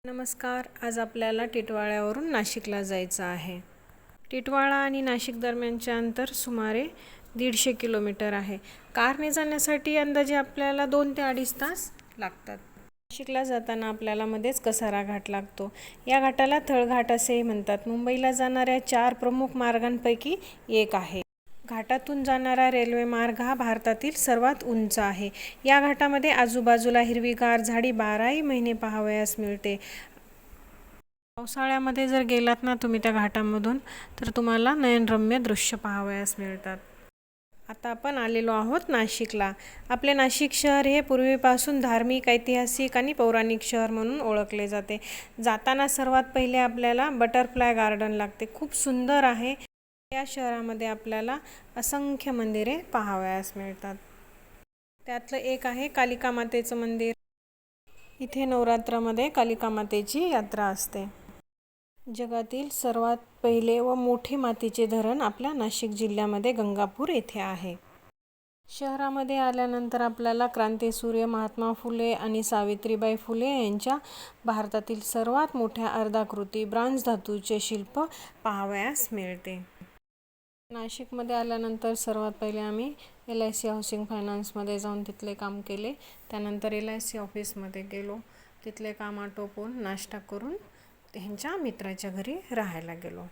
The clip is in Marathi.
नमस्कार. आज आपल्याला टिटवाळ्यावरून नाशिकला जायचं आहे. टिटवाळा आणि नाशिक दरम्यानचे अंतर सुमारे 150 किलोमीटर आहे. कारने जाण्यासाठी अंदाजे आपल्याला 2 ते 2.5 तास लागतात. नाशिकला जाताना आपल्याला मध्येच कसारा घाट लागतो. या घाटाला थळघाट असेही म्हणतात. मुंबईला जाणाऱ्या 4 प्रमुख मार्गांपैकी एक आहे. घाटातून जाणारा रेल्वे मार्ग हा भारतातील सर्वात उंच आहे. या घाटामध्ये आजूबाजूला हिरवीगार झाडी 12ही महिने पाहावयास मिळते. पावसाळ्यामध्ये जर गेलात ना तुम्ही त्या घाटामधून तर तुम्हाला नयनरम्य दृश्य पाहावयास मिळतात. आता आपण आलेलो आहोत नाशिकला. आपले नाशिक शहर हे पूर्वीपासून धार्मिक, ऐतिहासिक आणि पौराणिक शहर म्हणून ओळखले जाते. जाताना सर्वात पहिले आपल्याला बटरफ्लाय गार्डन लागते. खूप सुंदर आहे. या शहरामध्ये आपल्याला असंख्य मंदिरे पाहावयास मिळतात. त्यातलं एक आहे कालिका मातेचं मंदिर. इथे नवरात्रामध्ये कालिका मातेची यात्रा असते. जगातील सर्वात पहिले व मोठे मातीचे धरण आपल्या नाशिक जिल्ह्यामध्ये गंगापूर येथे आहे. शहरामध्ये आल्यानंतर आपल्याला क्रांतीसूर्य महात्मा फुले आणि सावित्रीबाई फुले यांच्या भारतातील सर्वात मोठ्या अर्धाकृती ब्राँझ धातूचे शिल्प पाहावयास मिळते. नाशिकमध्ये आल्यानंतर सर्वात पहिले आम्ही LIC हाऊसिंग फायनान्समध्ये जाऊन तिथले काम केले. त्यानंतर LIC ऑफिसमध्ये गेलो. तिथले काम आटोपून नाश्ता करून ह्यांच्या मित्राच्या घरी राहायला गेलो.